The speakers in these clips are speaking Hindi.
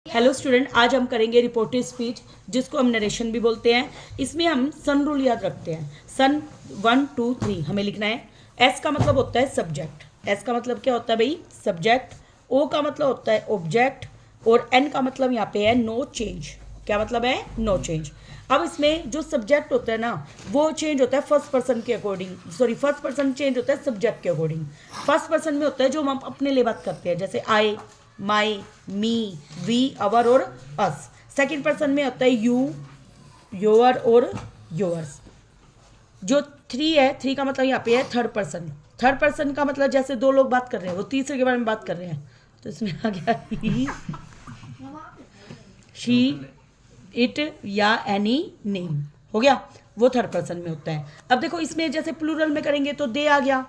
हेलो स्टूडेंट, आज हम करेंगे रिपोर्टेड स्पीच जिसको हम नरेशन भी बोलते हैं। इसमें हम सन रूल याद रखते हैं। सन 1 2 3 हमें लिखना है। एस का मतलब होता है सब्जेक्ट। एस का मतलब क्या होता है भाई? सब्जेक्ट। ओ का मतलब होता है ऑब्जेक्ट। और एन का मतलब यहाँ पे है नो चेंज। क्या मतलब है? No change. अब इसमें जो सब्जेक्ट होता है ना, वो चेंज होता है फर्स्ट पर्सन के according. Sorry, first person change होता है सब्जेक्ट के अकॉर्डिंग। फर्स्ट पर्सन में होता है जो हम अपने लिए बात करते हैं, जैसे आई, माई, मी, वी, अवर और अस। सेकंड पर्सन में होता है यू, योर और योर्स। जो थ्री है, थ्री का मतलब यहाँ पे है थर्ड पर्सन। थर्ड पर्सन का मतलब जैसे दो लोग बात कर रहे हैं, वो तीसरे के बारे में बात कर रहे हैं, तो इसमें आ गया ही, शी, इट या एनी नेम। हो गया, वो थर्ड पर्सन में होता है। अब देखो इसमें जैसे प्लूरल में करेंगे तो दे आ गया,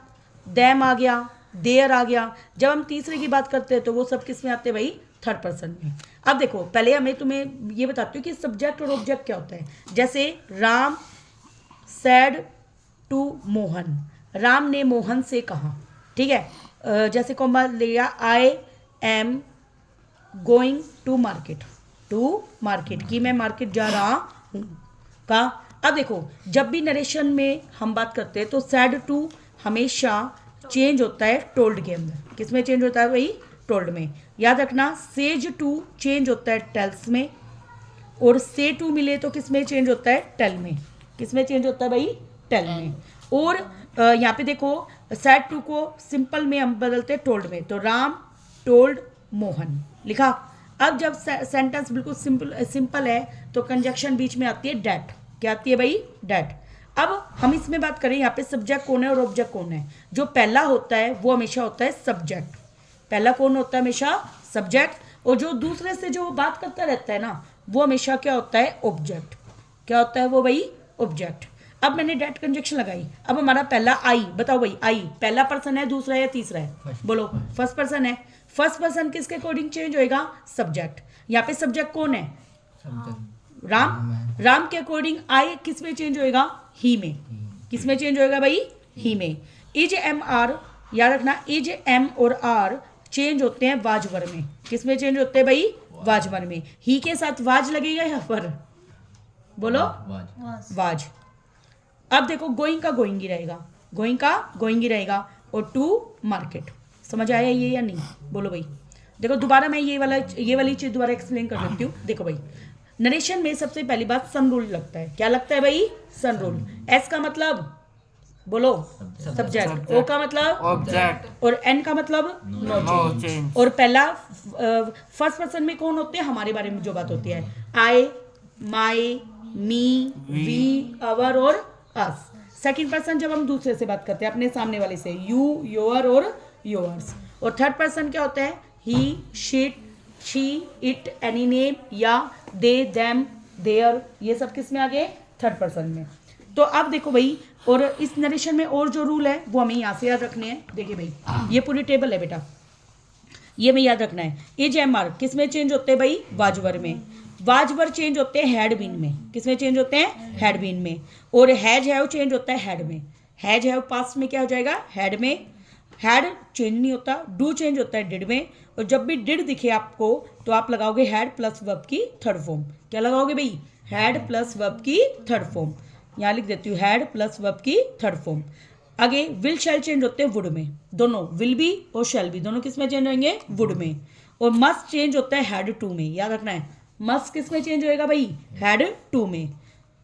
देम आ गया, देयर आ गया। जब हम तीसरे की बात करते हैं तो वो सब किस में आते हैं भाई? थर्ड पर्सन में। अब देखो, पहले हमें तुम्हें ये बताती हूँ कि सब्जेक्ट और ऑब्जेक्ट क्या होता है। जैसे राम सैड टू मोहन, राम ने मोहन से कहा, ठीक है। जैसे कॉमा लिया, I am going to market, to market की मैं मार्केट जा रहा हूँ का। अब देखो, जब भी नरेशन में हम बात करते हैं तो सैड टू हमेशा चेंज होता है टोल्ड के अंदर। किस में चेंज होता है भाई? टोल्ड में। याद रखना, सेज टू चेंज होता है टेल्स में, और से टू मिले तो किस में चेंज होता है? टेल में। किस में चेंज होता है भाई? टेल में। और यहाँ पे देखो, सैड टू को सिंपल में हम बदलते हैं टोल्ड में, तो राम टोल्ड मोहन लिखा। अब जब सेंटेंस बिल्कुल सिंपल है तो कंजक्शन बीच में आती है डैट। क्या आती है भाई? डैट। अब हम इसमें बात करें, यहाँ पे सब्जेक्ट कौन है और ऑब्जेक्ट कौन है। जो पहला होता है वो हमेशा होता है सब्जेक्ट। पहला कौन होता है? हमेशा सब्जेक्ट। और जो दूसरे से जो बात करता रहता है ना, वो हमेशा क्या होता है? ऑब्जेक्ट। क्या होता है वो भाई? ऑब्जेक्ट। अब मैंने डेट कंजक्शन लगाई। अब हमारा पहला आई, बताओ भाई, आई पहला पर्सन है, दूसरा है या तीसरा है? बोलो। फर्स्ट पर्सन है। फर्स्ट पर्सन किसके अकॉर्डिंग चेंज होएगा? सब्जेक्ट। यहाँ पे सब्जेक्ट कौन है? राम। राम के अकॉर्डिंग आई किस में चेंज होएगा? ही में। किस में चेंज होएगा भाई? ही में। इज एम आर, याद रखना, इज एम और आर चेंज होते हैं वाजवर में। किस में चेंज होते हैं भाई? वाजवर में। ही के साथ वाज लगेगा यहाँ पर, बोलो। वाज। अब देखो, गोइंग का गोइंग ही रहेगा, गोइंग का गोइंग ही रहेगा। और टू मार्केट। समझ आया ये या नहीं? बोलो भाई। देखो दोबारा मैं ये वाली चीज दोबारा एक्सप्लेन कर देती हूँ। देखो भाई, नरेशन में सबसे पहली बात सन रूल लगता है। क्या लगता है भाई? सन रूल। एस का मतलब, बोलो, सब्जेक्ट। ओ का मतलब ऑब्जेक्ट। और एन का मतलब नो चेंज। और पहला फर्स्ट पर्सन में कौन होते हैं? हमारे बारे में जो बात होती है, आई, माई, मी, वी, अवर और अस। सेकंड पर्सन जब हम दूसरे से बात करते हैं, अपने सामने वाले से, यू, योर और योर्स। और थर्ड पर्सन क्या होता है? ही, शी, इट, एनी नेम, या दे, देम, देयर। ये सब किस में आ गए? थर्ड पर्सन में। तो अब देखो भाई, और इस नरेशन में और जो रूल है वो हमें यहाँ से याद रखने हैं। देखिए भाई, ये पूरी टेबल है बेटा, ये में याद रखना है। इज एम आर किस में चेंज होते हैं भाई? वाजवर में। वाजवर चेंज होते हैं हैड बीन में। किस में चेंज होते हैं? हैड बीन में। और हैज हैव चेंज होता है हैड में। हैज हैव पास्ट में क्या हो जाएगा? हैड में। हैड चेंज नहीं होता। डू चेंज होता है डिड में। और जब भी डिड दिखे आपको तो आप लगाओगे हैड प्लस वर्ब की थर्ड फॉर्म। क्या लगाओगे भाई? हैड प्लस वर्ब की थर्ड फॉर्म। यहाँ लिख देती हूँ, हैड प्लस वर्ब की थर्ड फॉर्म। आगे विल शैल चेंज होते हैं वुड में। दोनों, विल भी और शैल भी, दोनों किस में चेंज होंगे? वुड में। और मस्ट चेंज होता है हैड टू में। याद रखना है, मस्ट किस में चेंज होएगा भाई? हैड टू में।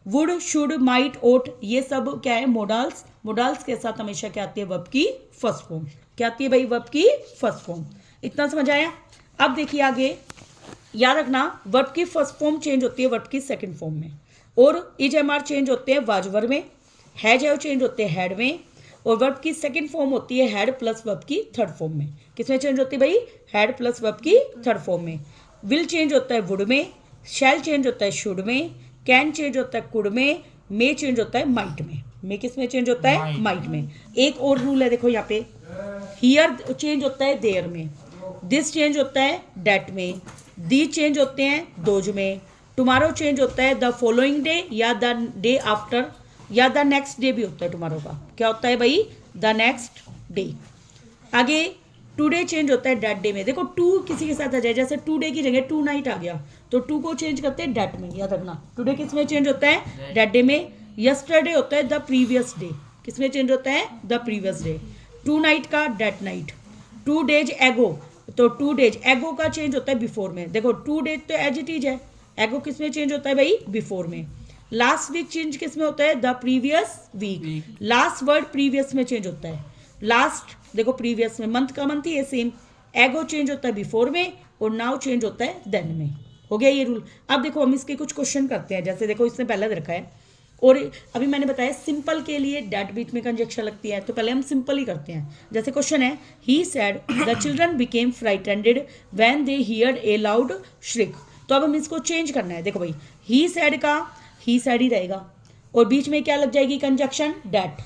वुड, शुड, माइट, ओट, ये सब क्या है? मोडाल्स। मोडाल्स के साथ हमेशा क्या आती है? वर्ब की फर्स्ट फॉर्म। क्या आती है भाई? वर्ब की फर्स्ट फॉर्म। इतना समझ आया? अब देखिए आगे, याद रखना, वर्ब की फर्स्ट फॉर्म चेंज होती है वर्ब की सेकंड फॉर्म में। और इज एम आर चेंज होते हैं वाजवर में। हैज हैव चेंज होते हैं हैड में। और वर्ब की सेकंड फॉर्म होती है हैड प्लस वर्ब की थर्ड फॉर्म में। किसमें चेंज होती है भाई? हैड प्लस वर्ब की थर्ड फॉर्म में। विल चेंज होता है वुड में। शैल चेंज होता है शुड में। कैन चेंज होता है कुड में। मे चेंज होता है माइट में। मे किस में चेंज होता है? माइट में। एक और रूल है, देखो यहाँ पे, हियर चेंज होता है देयर में। दिस चेंज होता है डेट में। दी चेंज होते हैं दोज में। टुमारो चेंज होता है द फॉलोइंग डे या द डे आफ्टर, या द नेक्स्ट डे भी होता है टुमारो का। क्या होता है भाई? The next day. आगे टुडे चेंज होता है डेट डे में। देखो टू किसी के साथ आ जाए, जैसे टुडे की जगह टू नाइट आ गया तो टू को चेंज करते हैं डेट में, याद रखना। टुडे किस में चेंज होता है? डेट डे में। यस्टरडे होता है द प्रीवियस डे, किस में चेंज होता है? The previous day. Tonight का डेट नाइट। 2 days एगो, तो 2 days एगो का चेंज होता है बिफोर में। देखो 2 days तो एज इट इज है, एगो किस में चेंज होता है भाई? बिफोर में। लास्ट वीक चेंज किस में होता है? The previous week. Last word previous में चेंज होता है। लास्ट देखो प्रीवियस में, मंथ का मंथ ही है सेम। एगो चेंज होता है बिफोर में और नाउ चेंज होता है देन में। हो गया ये रूल। अब देखो हम इसके कुछ क्वेश्चन करते हैं। जैसे देखो इसने पहले दे रखा है, और अभी मैंने बताया सिंपल के लिए डेट बीच में कंजक्शन लगती है, तो पहले हम सिंपल ही करते हैं। जैसे क्वेश्चन है, he said the children became frightened when they heard a loud shriek. तो अब हम इसको चेंज करना है। देखो भाई ही सैड का ही सैड ही रहेगा, और बीच में क्या लग जाएगी? Conjunction that.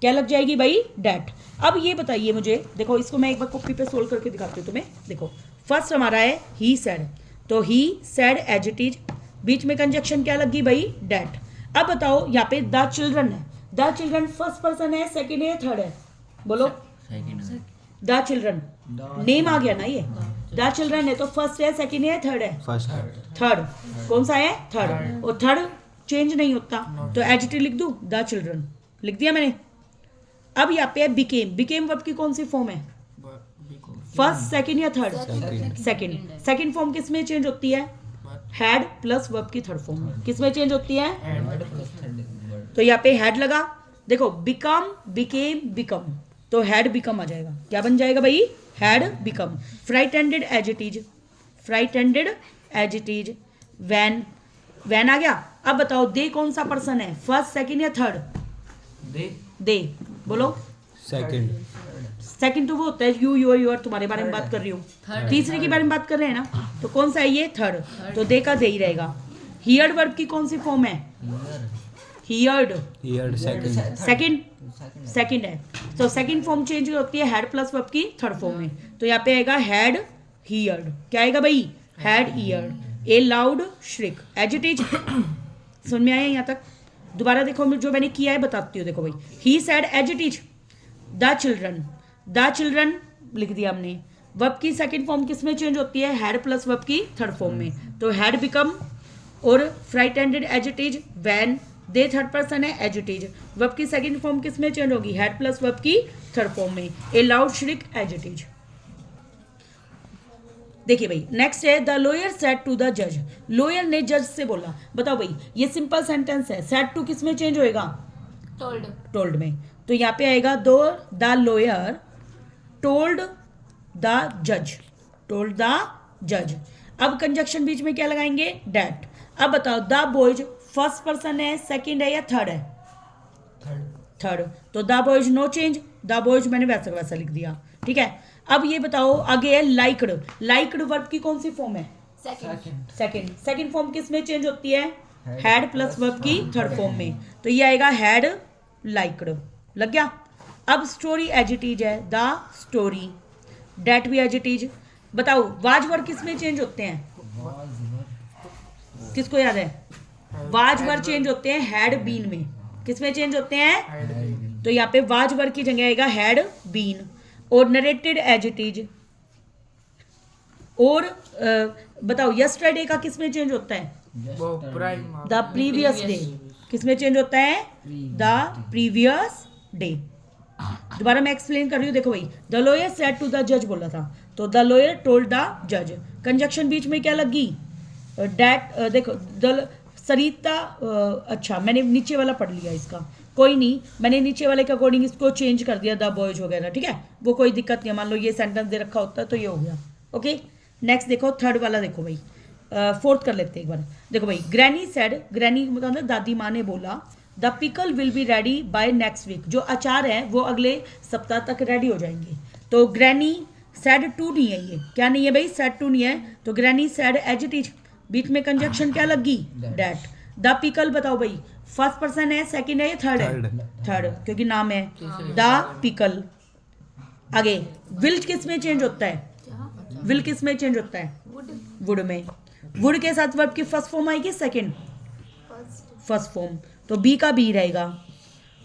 क्या लग जाएगी भाई? डेट। अब ये बताइए मुझे, देखो इसको मैं एक बार कॉपी पे सोल्व करके दिखाती हूँ तुम्हें। देखो फर्स्ट हमारा है ही सैड, तो ही सैड एज इट इज, बीच में कंजक्शन क्या लगी भाई? डेट। अब बताओ यहाँ पे द चिल्ड्रन है, द चिल्ड्रन फर्स्ट पर्सन है, सेकंड है, थर्ड है? बोलो। द चिल्ड्रन नेम आ गया ना, ये द चिल्ड्रन है तो फर्स्ट है, सेकंड है, थर्ड है? फर्स्ट। थर्ड कौन सा है? थर्ड। और थर्ड चेंज नहीं होता, तो एज इट इज लिख दूं, द चिल्ड्रन लिख दिया मैंने। अब यहाँ पे बिकेम, बिकेम वर्ब की कौन सी फॉर्म है? फर्स्ट, सेकंड या थर्ड? सेकंड। सेकंड फॉर्म किस में चेंज होती है? हैड प्लस वर्ब की थर्ड फॉर्म में। किस में चेंज होती है? तो यहाँ पे हैड लगा। देखो बिकम, बिकेम, बिकम, तो हैड बिकम आ जाएगा। क्या बन जाएगा भाई? Had become. Frightened as it is, frightened as it is, when, when आ गया। अब बताओ दे कौन सा पर्सन है? फर्स्ट, सेकंड या थर्ड? दे बोलो। सेकंड। सेकंड तो वो होता है यू, योर, तुम्हारे बारे में बात कर रही हूँ। तीसरे के बारे में बात कर रहे हैं ना, तो कौन सा है ये? थर्ड। तो दे का दे ही रहेगा। हियर्ड वर्ब की कौन सी फॉर्म है? Heard. Heard second. Second, second है, तो सेकंड फॉर्म चेंज होती है हैड प्लस वर्ब की थर्ड फॉर्म में। तो यहाँ पे आएगा हैड हियर्ड। क्या आएगा भाई? Had heard a loud shriek as it is. सुन में आया यहाँ तक? दोबारा देखो जो मैंने किया है बताती हूँ। देखो भाई he said as it is the children, the children लिख दिया हमने। वर्ब की सेकंड फॉर्म किस में चेंज होती है? हैड प्लस वर्ब की थर्ड फॉर्म में। तो हैड बिकम, और frightened as it is, when, they third person है, एज इट इज। वर्ब की सेकंड फॉर्म किस में चेंज होगी? हैड प्लस वर्ब की थर्ड फॉर्म में। A loud shriek as it is. देखिए भाई नेक्स्ट है the lawyer said to the जज। लॉयर ने जज से बोला। बताओ भाई ये सिंपल सेंटेंस है, सेड टू किस में चेंज होएगा? टोल्ड। टोल्ड में। तो यहाँ पे आएगा दो द लॉयर टोल्ड द जज, टोल्ड द जज। अब कंजक्शन बीच में क्या लगाएंगे? डेट। अब बताओ द बॉयज फर्स्ट पर्सन है, सेकंड है या थर्ड है? थर्ड। तो the boys no change, the boys मैंने वैसा का वैसा लिख दिया। ठीक है। अब ये बताओ आगे है लाइक्ड। लाइक्ड वर्ब की कौन सी फॉर्म है? सेकंड। सेकंड फॉर्म किस में चेंज होती है? हैड प्लस वर्ब की थर्ड फॉर्म में। तो ये आएगा हैड लाइक्ड। लग गया। अब स्टोरी एज इट इज है, द स्टोरी। डेट भी एज इट इज। बताओ वाज वर्ब किस में चेंज होते हैं? किसको याद है? वाज वर्ब चेंज होते हैं हैड बीन में। किस में चेंज होते हैं? तो यहाँ पे वाज वर्ब की जगह आएगा हैड बीन। और नरेटेड एज इट इज। और बताओ यस्टरडे का किस में चेंज होता है? The previous day. किस में चेंज होता है? The previous day. दोबारा मैं एक्सप्लेन कर रही हूँ। देखो भाई the lawyer said to the जज बोला था, तो द लॉयर टोल्ड द जज। कंजक्शन बीच में क्या लगी? डेट। देखो द सरिता, अच्छा मैंने नीचे वाला पढ़ लिया इसका, कोई नहीं, मैंने नीचे वाले के अकॉर्डिंग इसको चेंज कर दिया द बॉयज वगैरह। ठीक है, वो कोई दिक्कत नहीं है। मान लो ये सेंटेंस दे रखा होता है तो ये हो गया। ओके नेक्स्ट देखो थर्ड वाला। देखो भाई फोर्थ कर लेते हैं एक बार। देखो भाई ग्रैनी सेड, ग्रैनी मतलब दादी माँ ने बोला, the pickle will be ready by next week. जो अचार है वो अगले सप्ताह तक रेडी हो जाएंगे। तो ग्रैनी सेड टू नहीं है, ये क्या नहीं है भाई? सेड टू नहीं है। तो granny said as it is, बीच में कंजक्शन क्या लगी? डेट। द पिकल बताओ भाई फर्स्ट पर्सन है, सेकंड है या थर्ड है? थर्ड, क्योंकि नाम है द पिकल। आगे विल किस में चेंज होता है? विल किस में चेंज होता है? वुड में। वुड के साथ वर्ब की फर्स्ट फॉर्म आएगी, सेकंड? First form. तो बी का बी रहेगा,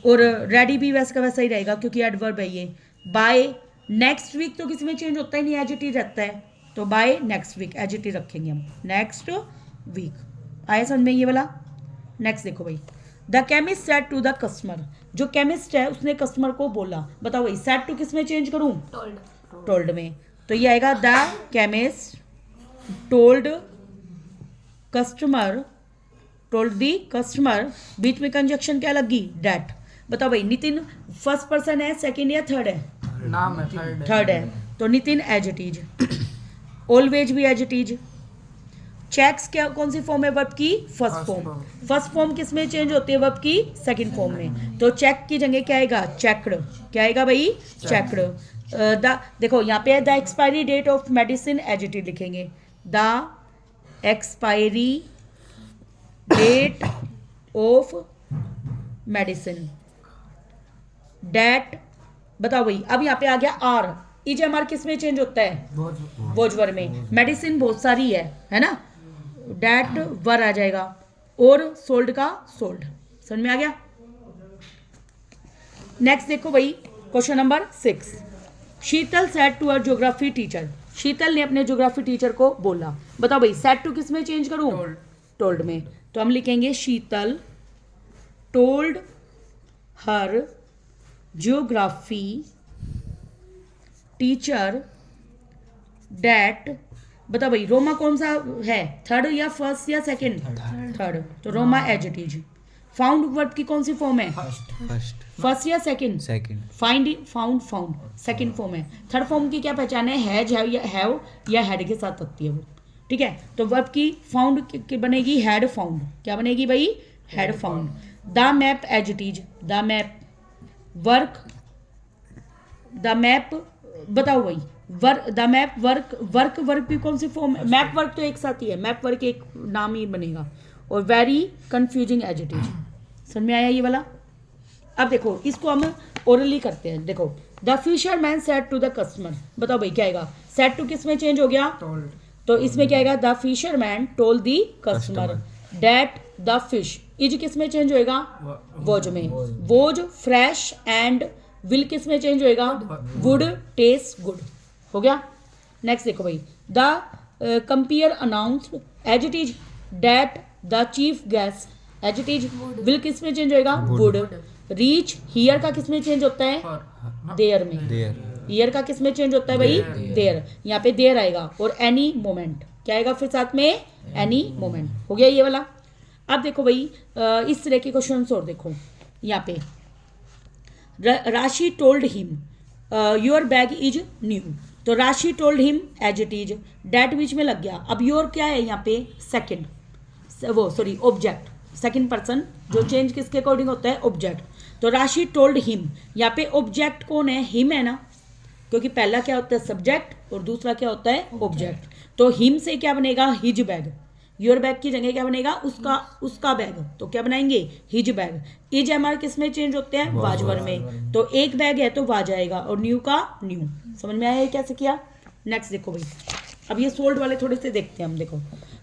और रेडी भी वैसा का वैसा ही रहेगा क्योंकि एडवर्ब है ये। बाय नेक्स्ट वीक तो किसी में चेंज होता ही नहीं, एज इट इज रहता है, तो by next week as it is रखेंगे हम, नेक्स्ट वीक। आया समझ में ये वाला? नेक्स्ट देखो भाई, the chemist said to the customer, जो केमिस्ट है उसने कस्टमर को बोला, बताओ भाई सेड टू किस में चेंज करूं? टोल्ड में। तो ये आएगा the chemist told customer, told the customer, बीच में कंजक्शन क्या लगी? डेट। बताओ भाई नितिन फर्स्ट पर्सन है, सेकंड या थर्ड है? नाम है थर्ड है, तो Nitin as it is, always भी एज इट इज। चेक्स क्या कौन सी फॉर्म है वर्ब की? First form. फर्स्ट फॉर्म किस में चेंज होती है? वर्ब की सेकंड फॉर्म में। तो चेक की जगह क्या आएगा? चेक्ड। क्या आएगा भाई? चेक्ड। देखो यहाँ पे the expiry date of medicine as it is लिखेंगे, the expiry date of medicine that. बताओ भाई अब यहाँ पे आ गया आर, इजएमआर किस में चेंज होता है? वोजवर में। मेडिसिन बहुत सारी है ना, डेट वर आ जाएगा, और सोल्ड का सोल्ड। समझ में आ गया? नेक्स्ट देखो भाई question number 6, Sheetal said to her geography teacher, Sheetal ने अपने ज्योग्राफी टीचर को बोला। बताओ भाई सेड टू किस में चेंज करूं? टोल्ड में। तो हम लिखेंगे Sheetal told her geography teacher that. बताओ भाई रोमा कौन सा है, थर्ड या फर्स्ट या सेकंड? थर्ड। तो Roma as it is. Found verb की कौन सी फॉर्म है? फर्स्ट या second? Second. Find, found, found second form है। थर्ड फॉर्म की क्या पहचान है? हैज हैव या हैड के साथ आती है वो, ठीक है। तो वर्ब की फाउंड की बनेगी हैड फाउंड। क्या बनेगी भाई? Had found. The map as it is, the map work, the map. बताओ भाई the map work, work work की कौन सी फॉर्म है? मैप वर्क तो एक साथ ही है, मैप वर्क एक नाम ही बनेगा। और very confusing as it is. समझ में आया ये वाला? अब देखो इसको हम ओरली करते हैं। देखो the fisherman said to the customer. बताओ भाई क्या आएगा? सेड टू किस में चेंज हो गया? तो इसमें क्या आएगा? The fisherman told the customer that the fish. Is किस में चेंज होएगा? वोज में। वोज फ्रेश एंड विल किस में चेंज होएगा? Would taste good. हो गया? नेक्स्ट देखो भाई, the compere announced as it is that the chief guest as it is, will किस में चेंज होएगा? वुड। रीच हियर का किस में चेंज होता है? देयर में। हियर का किस में चेंज होता है भाई? देयर। यहाँ पे देयर आएगा। और एनी मोमेंट क्या आएगा फिर साथ में? Any moment. हो गया ये वाला? अब देखो भाई इस तरह के क्वेश्चन और देखो यहाँ पे, Rashi told him your bag is new. तो Rashi told him as it is, that बीच में लग गया। अब योर क्या है यहाँ पे? सेकंड, वो सॉरी ऑब्जेक्ट, सेकंड पर्सन जो चेंज किसके अकॉर्डिंग होता है? ऑब्जेक्ट। तो राशि टोल्ड हिम, यहाँ पे ऑब्जेक्ट कौन है? हिम है ना, क्योंकि पहला क्या होता है? सब्जेक्ट, और दूसरा क्या होता है? ऑब्जेक्ट। तो हिम से क्या बनेगा? His bag. योर बैग की जगह क्या बनेगा? उसका बैग। तो क्या बनाएंगे? His bag. Is am are किस में चेंज होते हैं? वाजवर में। तो एक बैग है तो वाज आएगा, और न्यू का न्यू। समझ में आया कैसे किया? नेक्स्ट देखो भाई, अब ये सोल्ड वाले थोड़े से देखते हैं हम। देखो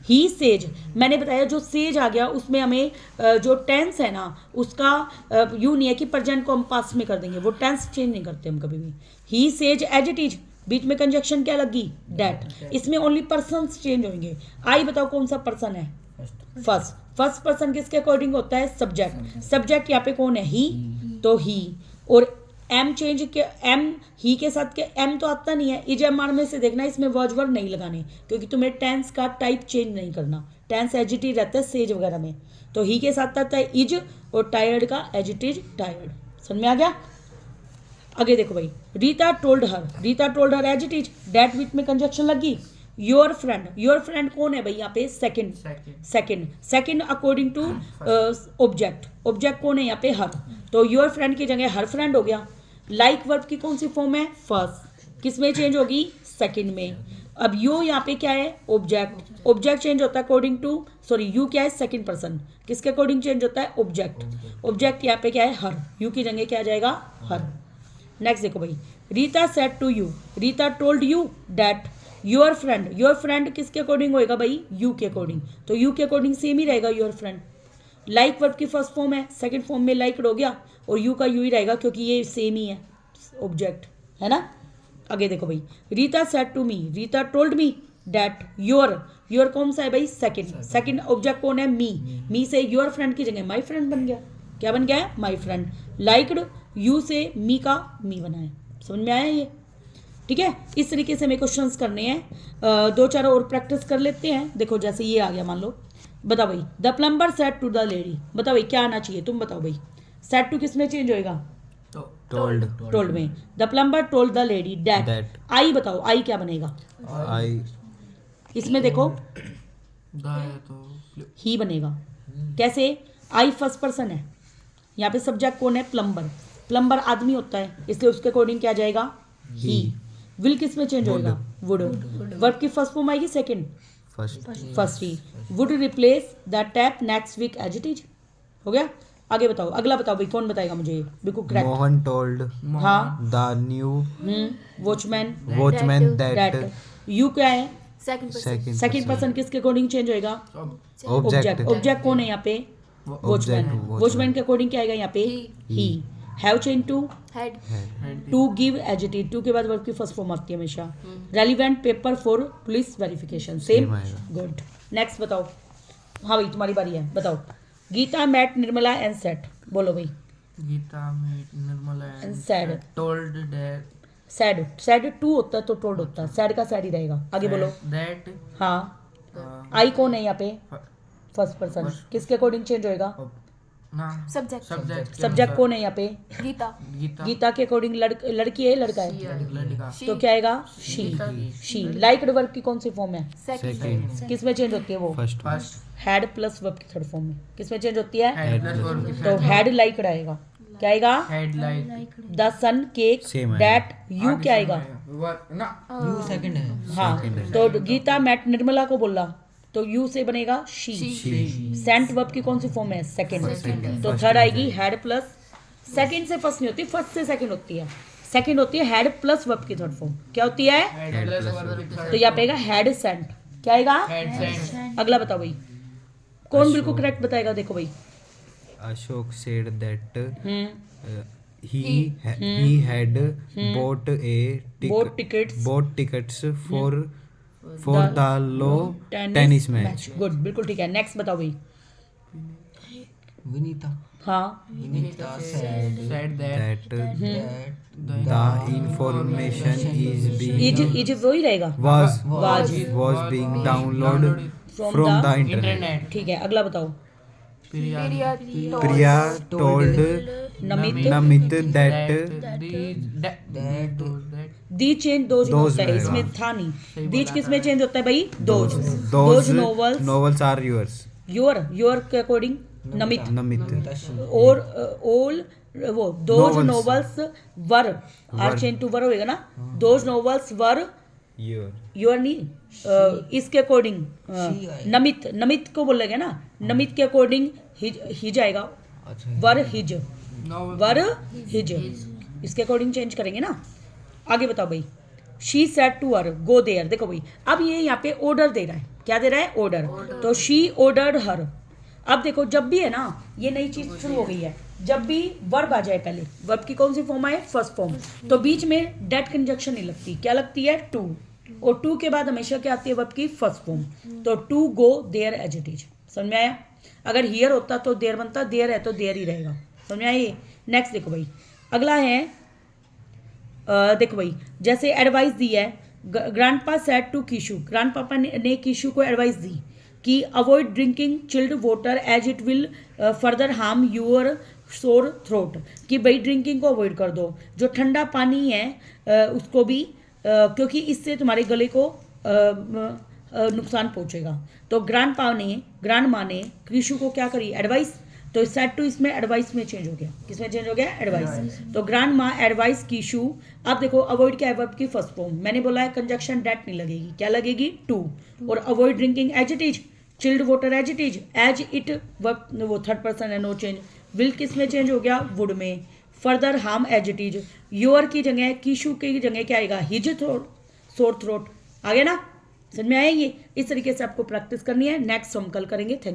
ही सेज, मैंने बताया जो सेज आ गया उसमें हमें जो टेंस है ना उसका यूँ नहीं है कि प्रेजेंट को हम पास्ट में कर देंगे, वो टेंस चेंज नहीं करते हम कभी भी। He says as it is, बीच में कंजक्शन क्या लगी? डेट। इसमें ओनली पर्सन चेंज होंगे। आई बताओ कौन सा पर्सन है? फर्स्ट। फर्स्ट पर्सन किसके अकॉर्डिंग होता है? सब्जेक्ट। सब्जेक्ट यहाँ पे कौन है? ही। तो ही। और एम चेंज के, एम ही के साथ के एम तो आता नहीं है। इज एम आर में से देखना, इसमें वॉज वर्ड नहीं लगाने, क्योंकि तुम्हें टेंस का टाइप चेंज नहीं करना। टेंस एज इट इज रहता है सेज वगैरह में। तो ही के साथ आता है इज, और टायर्ड का एज इट इज टायर्ड। समझ में आ गया? आगे देखो भाई, Rita told her, Rita told her as it is, that with में कंजक्शन लगी। योर फ्रेंड, योर फ्रेंड कौन है भाई यहाँ पे? Second. Second according to object. Object कौन है यहाँ पे? हर। तो योर फ्रेंड की जगह हर फ्रेंड हो गया। लाइक वर्ब की कौन सी फॉर्म है? फर्स्ट। किस में चेंज होगी? सेकंड में। अब यू यहाँ पे क्या है? ऑब्जेक्ट। ऑब्जेक्ट चेंज होता है अकॉर्डिंग टू, सॉरी यू क्या है? Second person. किसके अकॉर्डिंग चेंज होता है? ऑब्जेक्ट। ऑब्जेक्ट यहाँ पे क्या है? हर। यू की जगह क्या आ जाएगा? हर। नेक्स्ट देखो भाई, Rita said to you, Rita told you that your friend. Your friend किसके अकॉर्डिंग होएगा भाई? यू के अकॉर्डिंग। तो यू के अकॉर्डिंग सेम ही रहेगा योर फ्रेंड। लाइक वर्ब की फर्स्ट फॉर्म है, सेकंड फॉर्म में लाइक हो गया, और यू का यू ही रहेगा क्योंकि ये सेम ही है, ऑब्जेक्ट है ना। आगे देखो भाई, Rita said to me, Rita told me that your कौन सा है भाई, सेकंड ऑब्जेक्ट कौन है, मी से योर फ्रेंड की जगह माई फ्रेंड बन गया, क्या बन गया है, माई फ्रेंड। लाइक्ड यू से मी का मी बना है, समझ में आया ये, ठीक है। इस तरीके से हमें क्वेश्चंस करने हैं, 2-4 और प्रैक्टिस कर लेते हैं। देखो जैसे ये आ गया, मान लो, बताओ भाई, the plumber said to the lady, बताओ भाई क्या आना चाहिए, तुम बताओ भाई, सेड टू किस में चेंज होएगा, टोल्ड में। The plumber told the lady that, That. आई बताओ, आई क्या बनेगा, आई इसमें देखो ही बनेगा, कैसे, आई फर्स्ट पर्सन है, यहाँ पे सब्जेक्ट कौन है, प्लम्बर आदमी होता है, इसलिए उसके अकॉर्डिंग क्या जाएगा, ही। विल किस में चेंज होएगा, वुड। वर्ब की फर्स्ट फॉर्म आएगी सेकंड, फर्स्ट ही। Would replace the tap next week as it is, हो गया। आगे बताओ, अगला बताओ भाई, कौन बताएगा मुझे, बिल्कुल करेक्ट। मोहन टोल्ड हाँ, the new watchman that you क्या है, सेकंड सेकंड पर्सन किसके अकॉर्डिंग चेंज होएगा, ऑब्जेक्ट कौन है यहाँ पे, वॉचमैन के अकॉर्डिंग क्या आएगा यहाँ पे, he. Have change to to give agitated, to के बाद वर्ब की फर्स्ट फॉर्म आती है हमेशा। Relevant paper for police verification, same, good. Next बताओ, हाँ भाई तुम्हारी बारी है, बताओ। Geeta met Nirmala and said, बोलो भाई, Geeta met Nirmala and said, told that said to होता है तो टोल्ड होता है, सैड का सैड ही रहेगा। आगे बोलो, दैट हाँ, आई कौन है यहाँ पे, फर्स्ट पर्सन, किसके अकॉर्डिंग चेंज होएगा, ना सब्जेक्ट कौन है यहाँ पे, गीता के अकॉर्डिंग लड़की है, लड़का है, लड़का तो क्या आएगा, शी। लाइक्ड वर्ब की कौन सी फॉर्म है, सेकंड किस में चेंज होती है वो, फर्स्ट हैड प्लस वर्ब की थर्ड फॉर्म में, किस में चेंज होती है, हेड प्लस वर्ब की तो हैड लाइक्ड आएगा, क्या आएगा, had like the son cake Same आएगा। दैट यू क्या आएगा, ना यू सेकंड है हाँ, तो गीता मैट निर्मला को बोला तो यू से बनेगा शी। सेंट वर्ब की कौन सी फॉर्म है, सेकंड, तो थर्ड आएगी हैड प्लस, सेकंड से फर्स्ट नहीं होती, फर्स्ट से सेकंड होती है, सेकंड होती है हैड प्लस वर्ब की थर्ड फॉर्म, क्या होती है, हेड प्लस वर्ब की तो यहाँ पे आएगा हैड सेंट, क्या आएगा, हेड सेंड अगला बताओ भाई, कौन बिल्कुल करेक्ट बताएगा, देखो भाई, Ashok said that he Hmm. had bought Bought tickets for the low tennis match. Good, बिल्कुल ठीक है। नेक्स्ट बताओ भाई, विनीता हाँ, said that The information is वही रहेगा, was being downloaded from the internet. ठीक है। अगला बताओ, Priya told Namit that the change those में होता है, रहेगा। इसमें था नहीं, दीज किस में चेंज होता है भाई, those those novels, novels are yours. Your के अकॉर्डिंग नमित, Namit. और ऑल वो those Novels. Novels were are change to were होएगा ना, those novels were Your. Your नहीं, इसके अकॉर्डिंग नमित को बोलेगा ना, नमित के अकॉर्डिंग हिज आएगा, वर हिज, इसके अकॉर्डिंग चेंज करेंगे ना। आगे बताओ भाई, she said to her go there, देखो भाई अब ये यहाँ पे ऑर्डर दे रहा है, क्या दे रहा है, ऑर्डर, तो शी ऑर्डर्ड हर। अब देखो जब भी है ना, ये नई चीज शुरू हो गई है, जब भी वर्ब आ जाए, पहले वर्ब की कौन सी फॉर्म आए, फर्स्ट फॉर्म, तो बीच में डेट कंजक्शन नहीं लगती, क्या लगती है, टू, और टू के बाद हमेशा क्या आती है, वर्ब की फर्स्ट फॉर्म, तो to go there as it is, समझ में आया। अगर हियर होता तो देयर बनता, देयर है तो देयर ही रहेगा, समझ में आया ये। नेक्स्ट देखो भाई, अगला है, देखो भाई जैसे एडवाइस दी है, grandpa said to Kishu, grandpapa ने कीशु को एडवाइस दी कि avoid drinking chilled water as it will further harm your sore throat, कि भाई ड्रिंकिंग को अवॉइड कर दो, जो ठंडा पानी है उसको भी, क्योंकि इससे तुम्हारे गले को नुकसान पहुंचेगा। तो ग्रैंड माँ ने कीशु को क्या करी, एडवाइस, तो सेड टू इसमें एडवाइस में चेंज हो गया, किसमें चेंज हो गया, एडवाइस, तो ग्रैंड माँ एडवाइस कीशु। अब देखो अवॉइड क्या है, वर्ब की फर्स्ट फॉर्म, मैंने बोला है कंजक्शन डेट नहीं लगेगी, क्या लगेगी, टू, और avoid drinking as it is, chilled water as it is, as it verb वो थर्ड पर्सन है, नो चेंज, विल किस में चेंज हो गया, वुड में, further harm as it is, your की जगह कीशु की जगह क्या आएगा, हिज सोर थ्रोट, आ गया ना, समझ में आया ये। इस तरीके से आपको प्रैक्टिस करनी है, नेक्स्ट हम कल करेंगे। Thank you.